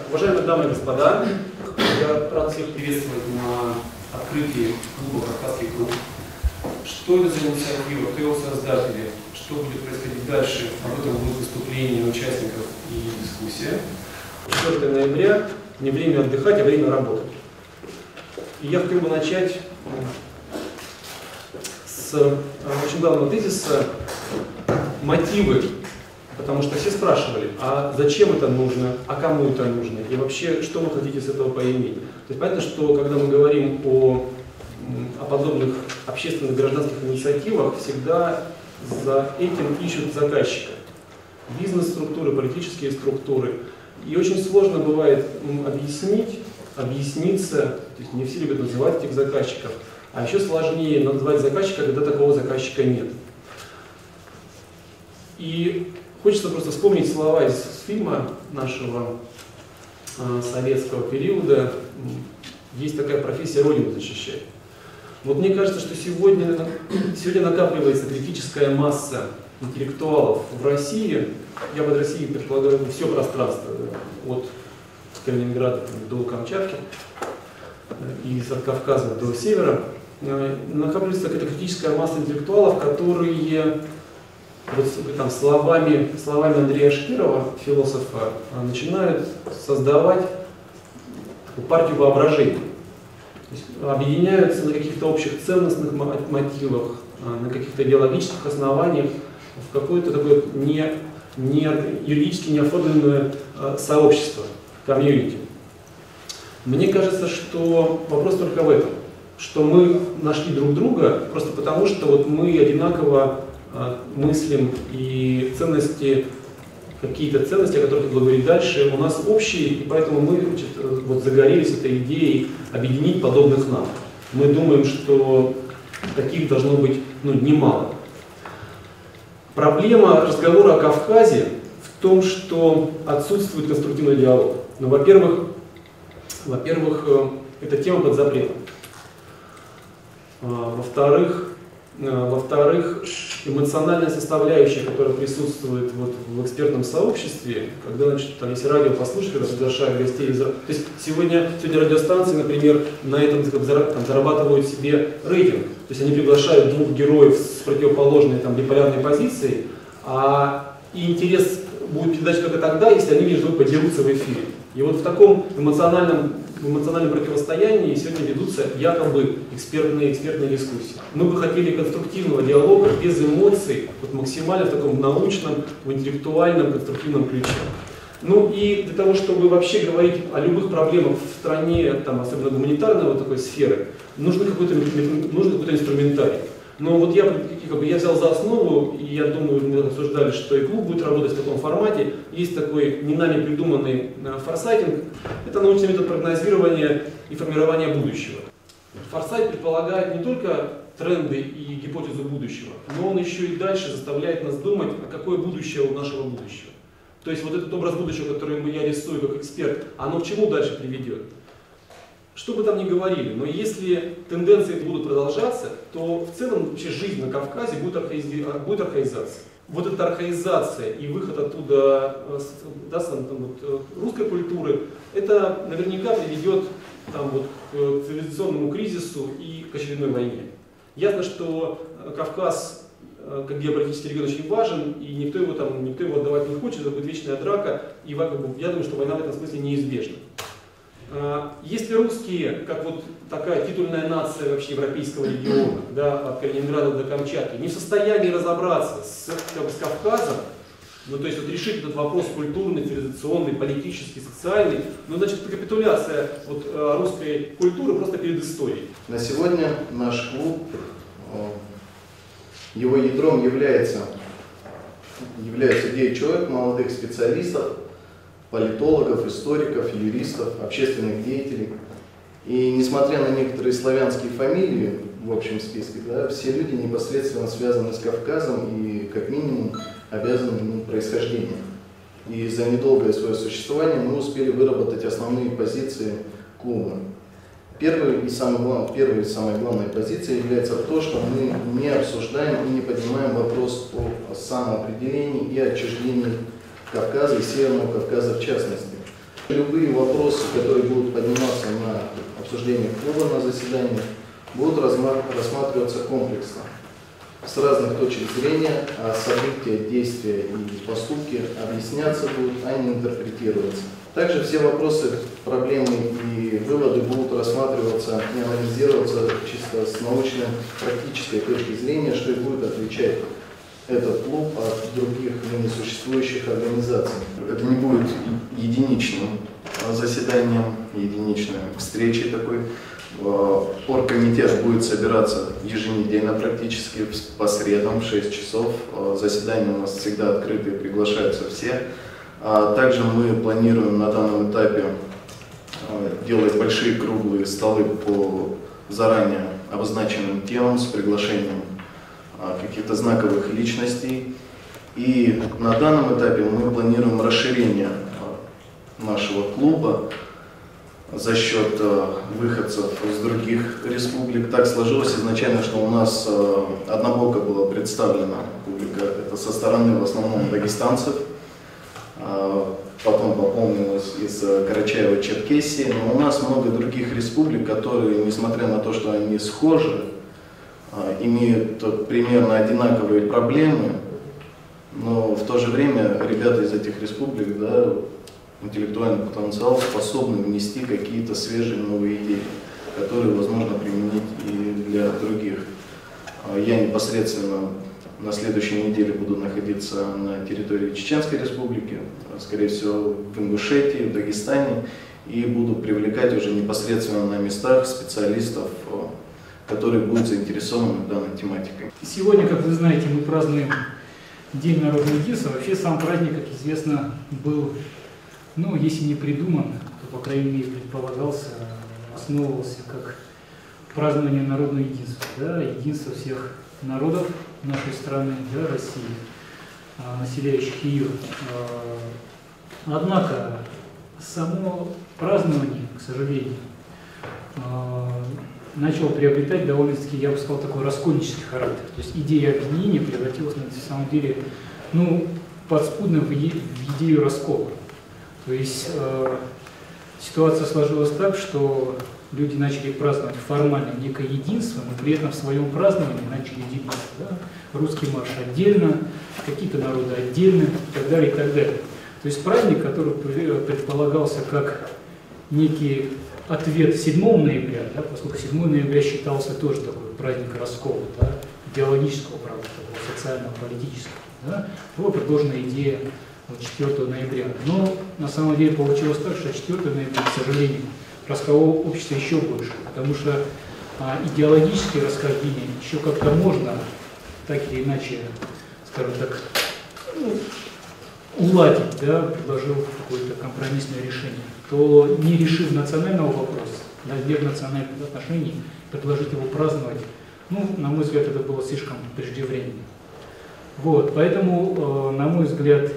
Уважаемые дамы и господа, я рад всех приветствовать на открытии клуба «Кавказский клуб». Что это за инициатива, кто его создатели, что будет происходить дальше, об этом будут выступления участников и дискуссия. 4 ноября не время отдыхать, а время работать. И я хотел бы начать с очень главного тезиса мотивы. Потому что все спрашивали, а зачем это нужно, а кому это нужно, и вообще, что вы хотите с этого поиметь. То есть понятно, что когда мы говорим о подобных общественных гражданских инициативах, всегда за этим ищут заказчика. Бизнес-структуры, политические структуры. И очень сложно бывает объясниться, то есть не все любят называть этих заказчиков, а еще сложнее назвать заказчика, когда такого заказчика нет. И хочется просто вспомнить слова из фильма нашего советского периода. Есть такая профессия «Родину защищать». Вот мне кажется, что сегодня накапливается критическая масса интеллектуалов в России. Я под Россией предполагаю все пространство, от Калининграда до Камчатки и от Кавказа до севера. Накапливается какая-то критическая масса интеллектуалов, которые вот там словами Андрея Шкирова, философа, начинают создавать партию воображения. То есть объединяются на каких-то общих ценностных мотивах, на каких-то идеологических основаниях в какое-то такое юридически неоформленное сообщество, комьюнити. Мне кажется, что вопрос только в этом, что мы нашли друг друга просто потому, что вот мы одинаково мыслим, и ценности, какие-то ценности, о которых я буду говорить дальше, у нас общие, и поэтому мы вот загорелись этой идеей объединить подобных нам. Мы думаем, что таких должно быть немало. Проблема разговора о Кавказе в том, что отсутствует конструктивный диалог. Ну, во-первых, эта тема под запретом. Во-вторых, эмоциональная составляющая, которая присутствует вот в экспертном сообществе, когда, если радио послушать, когда приглашают гостей то есть сегодня радиостанции, например, на этом зарабатывают себе рейтинг. То есть они приглашают двух героев с противоположной биполярной позицией, и интерес будет передача только тогда, если они между собой подерутся в эфире. И вот в таком эмоциональном противостоянии сегодня ведутся якобы экспертные дискуссии. Мы бы хотели конструктивного диалога без эмоций, вот максимально в таком научном, в интеллектуальном, конструктивном ключе. Ну и для того, чтобы вообще говорить о любых проблемах в стране, особенно гуманитарной вот такой сферы, нужен какой-то инструментарий. Но вот я взял за основу, и я думаю, мы обсуждали, что и клуб будет работать в таком формате. Есть такой не нами придуманный форсайтинг. Это научный метод прогнозирования и формирования будущего. Форсайт предполагает не только тренды и гипотезу будущего, но он еще и дальше заставляет нас думать, а какое будущее у нашего будущего. То есть вот этот образ будущего, который я рисую как эксперт, оно к чему дальше приведет? Что бы там ни говорили, но если тенденции будут продолжаться, то в целом вообще жизнь на Кавказе будет архаизация. Вот эта архаизация и выход оттуда русской культуры, это наверняка приведет к цивилизационному кризису и к очередной войне. Ясно, что Кавказ как геополитический регион очень важен, и никто его отдавать не хочет, это будет вечная драка, и я думаю, что война в этом смысле неизбежна. Если русские, как вот такая титульная нация вообще европейского региона, от Калининграда до Камчатки, не в состоянии разобраться с Кавказом, то есть решить этот вопрос культурный, цивилизационный, политический, социальный, значит капитуляция русской культуры просто перед историей. На сегодня наш клуб, его ядром является 9 человек, молодых специалистов, политологов, историков, юристов, общественных деятелей. И несмотря на некоторые славянские фамилии в общем списке, все люди непосредственно связаны с Кавказом и как минимум обязаны происхождением. И за недолгое свое существование мы успели выработать основные позиции клуба. Первой и самой главной позицией является то, что мы не обсуждаем и не поднимаем вопрос о самоопределении и отчуждении Кавказа и Северного Кавказа в частности. Любые вопросы, которые будут подниматься на обсуждение клуба на заседании, будут рассматриваться комплексно, с разных точек зрения, а события, действия и поступки объясняться будут, а не интерпретироваться. Также все вопросы, проблемы и выводы будут рассматриваться и анализироваться чисто с научной, практической точки зрения, что и будет отличать этот клуб от других ныне существующих организаций. Это не будет единичным заседанием, единичной встречей такой. Оргкомитет будет собираться еженедельно практически по средам в 6 часов. Заседания у нас всегда открыты, приглашаются все. Также мы планируем на данном этапе делать большие круглые столы по заранее обозначенным темам с приглашением каких-то знаковых личностей. И на данном этапе мы планируем расширение нашего клуба за счет выходцев из других республик. Так сложилось изначально, что у нас однобоко была представлена публика, это со стороны в основном дагестанцев, потом пополнилось из Карачаева-Черкесии, но у нас много других республик, которые, несмотря на то, что они схожи, имеют примерно одинаковые проблемы, но в то же время ребята из этих республик, да, интеллектуальный потенциал способны внести какие-то свежие новые идеи, которые возможно применить и для других. Я непосредственно на следующей неделе буду находиться на территории Чеченской Республики, скорее всего в Ингушетии, в Дагестане, и буду привлекать уже непосредственно на местах специалистов, которые будут заинтересованы данной тематикой. Сегодня, как вы знаете, мы празднуем День народного единства. Вообще сам праздник, как известно, был, ну, если не придуман, то, по крайней мере, предполагался, основывался как празднование народного единства, да, единство всех народов нашей страны, да, России, населяющих ее. Однако само празднование, к сожалению, начало приобретать довольно-таки, я бы сказал, такой раскольнический характер. То есть идея объединения превратилась на самом деле, ну, подспудно в идею раскола. То есть ситуация сложилась так, что люди начали праздновать формально некое единство, но при этом в своем праздновании начали делиться. Да? Русский марш отдельно, какие-то народы отдельно и так далее, и так далее. То есть праздник, который предполагался как некий ответ 7 ноября, да, поскольку 7 ноября считался тоже такой праздник раскола, да, идеологического, правда, такого социального, политического. Да, была предложена идея 4 ноября. Но на самом деле получилось так, что 4 ноября, к сожалению, раскололо общество еще больше, потому что идеологические расхождения еще как-то можно так или иначе, скажем так, ну, уладить, да, предложил какое-то компромиссное решение, то не решив национального вопроса, да, межнациональных отношений, предложить его праздновать, ну, на мой взгляд, это было слишком преждевременно. Вот, поэтому, на мой взгляд,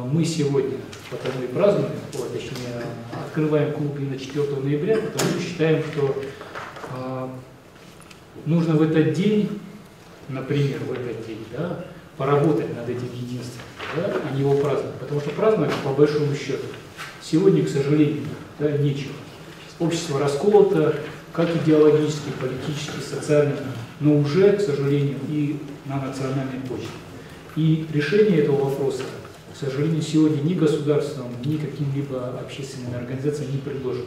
мы сегодня потому и празднуем, точнее, открываем клуб именно 4 ноября, потому что считаем, что нужно в этот день, например, в этот день, да, поработать над этим единством, да, а не его праздновать. Потому что праздновать, по большому счету, сегодня, к сожалению, да, нечего. Общество расколото, как идеологически, политически, социально, но уже, к сожалению, и на национальной почве. И решение этого вопроса, к сожалению, сегодня ни государством, ни каким-либо общественными организациями не предложено.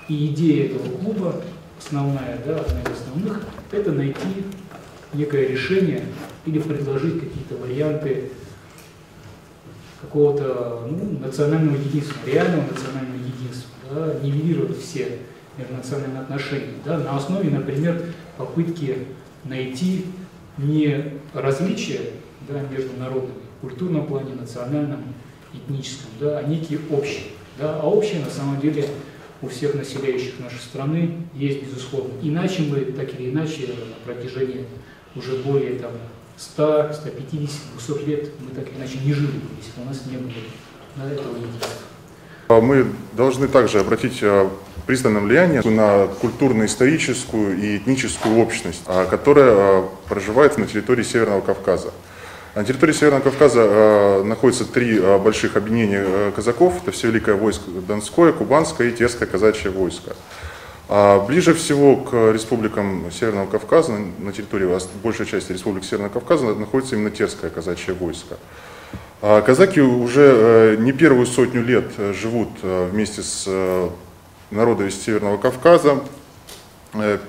И идея этого клуба, основная, да, одна из основных, это найти некое решение или предложить какие-то варианты какого-то, ну, национального единства, реального национального единства, да, нивелировать все межнациональные отношения, да, на основе, например, попытки найти не различия, да, между народами, в культурном плане, национальном, этническом, да, а некие общие. Да, а общие на самом деле у всех населяющих нашей страны есть, безусловно. Иначе мы, так или иначе, на протяжении уже более там, 100, 150, 200 лет мы так или иначе не жили, если бы у нас не было, да, этого единства. Мы должны также обратить пристальное влияние на культурно-историческую и этническую общность, которая проживает на территории Северного Кавказа. На территории Северного Кавказа находятся три больших объединения казаков. Это Всевеликое войско Донское, Кубанское и Терское казачье войско. Ближе всего к республикам Северного Кавказа, на территории большей части республик Северного Кавказа находится именно Терское казачье войско. Казаки уже не первую сотню лет живут вместе с народами Северного Кавказа,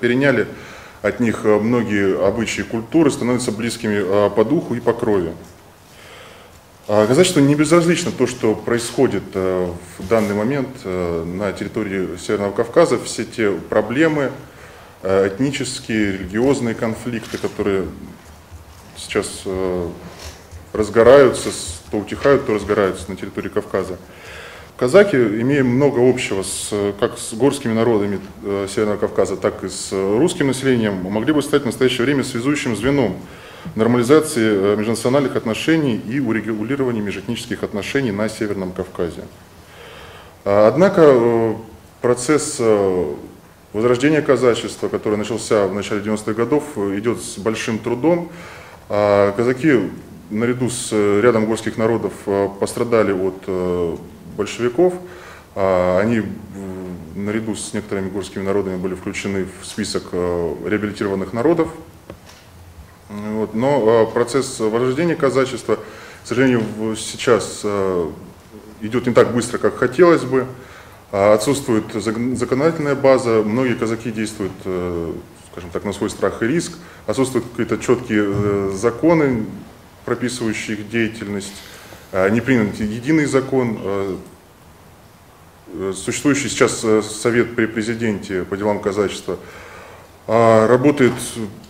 переняли от них многие обычаи и культуры, становятся близкими по духу и по крови. Казачеству не безразлично то, что происходит в данный момент на территории Северного Кавказа, все те проблемы, этнические, религиозные конфликты, которые сейчас разгораются, то утихают, то разгораются на территории Кавказа. Казаки, имея много общего как с горскими народами Северного Кавказа, так и с русским населением, могли бы стать в настоящее время связующим звеном нормализации межнациональных отношений и урегулирования межэтнических отношений на Северном Кавказе. Однако процесс возрождения казачества, который начался в начале 90-х годов, идет с большим трудом. Казаки наряду с рядом горских народов пострадали от большевиков. Они наряду с некоторыми горскими народами были включены в список реабилитированных народов. Но процесс возрождения казачества, к сожалению, сейчас идет не так быстро, как хотелось бы. Отсутствует законодательная база, многие казаки действуют, скажем так, на свой страх и риск. Отсутствуют какие-то четкие законы, прописывающие их деятельность. Не принят единый закон. Существующий сейчас совет при президенте по делам казачества работает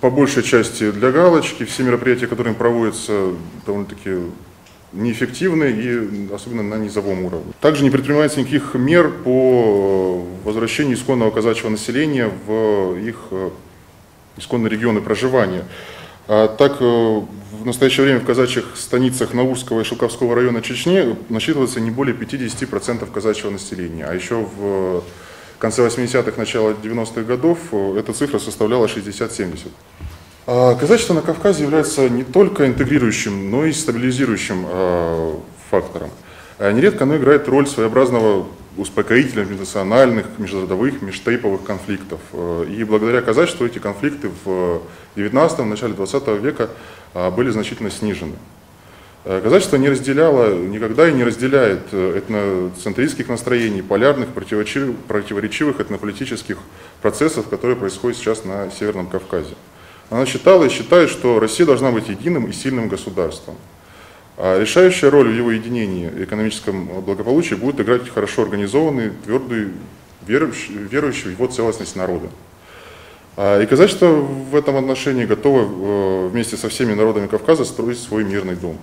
по большей части для галочки. Все мероприятия, которые проводятся, довольно-таки неэффективны и особенно на низовом уровне. Также не предпринимается никаких мер по возвращению исконного казачьего населения в их исконные регионы проживания. Так, в настоящее время в казачьих станицах Наурского и Шелковского района Чечни насчитывается не более 50% казачьего населения. А еще в конце 80-х, начало 90-х годов эта цифра составляла 60-70%. Казачество на Кавказе является не только интегрирующим, но и стабилизирующим фактором. Нередко оно играет роль своеобразного успокоителя межнациональных, межродовых, межтейповых конфликтов. И благодаря казачеству эти конфликты в 19-м, начале 20 века были значительно снижены. Казачество не разделяло, никогда и не разделяет этноцентристских настроений, полярных, противоречивых этнополитических процессов, которые происходят сейчас на Северном Кавказе. Она считала и считает, что Россия должна быть единым и сильным государством. А решающая роль в его единении и экономическом благополучии будет играть хорошо организованный, твердый, верующий в его целостность народа. И казачество в этом отношении готово вместе со всеми народами Кавказа строить свой мирный дом.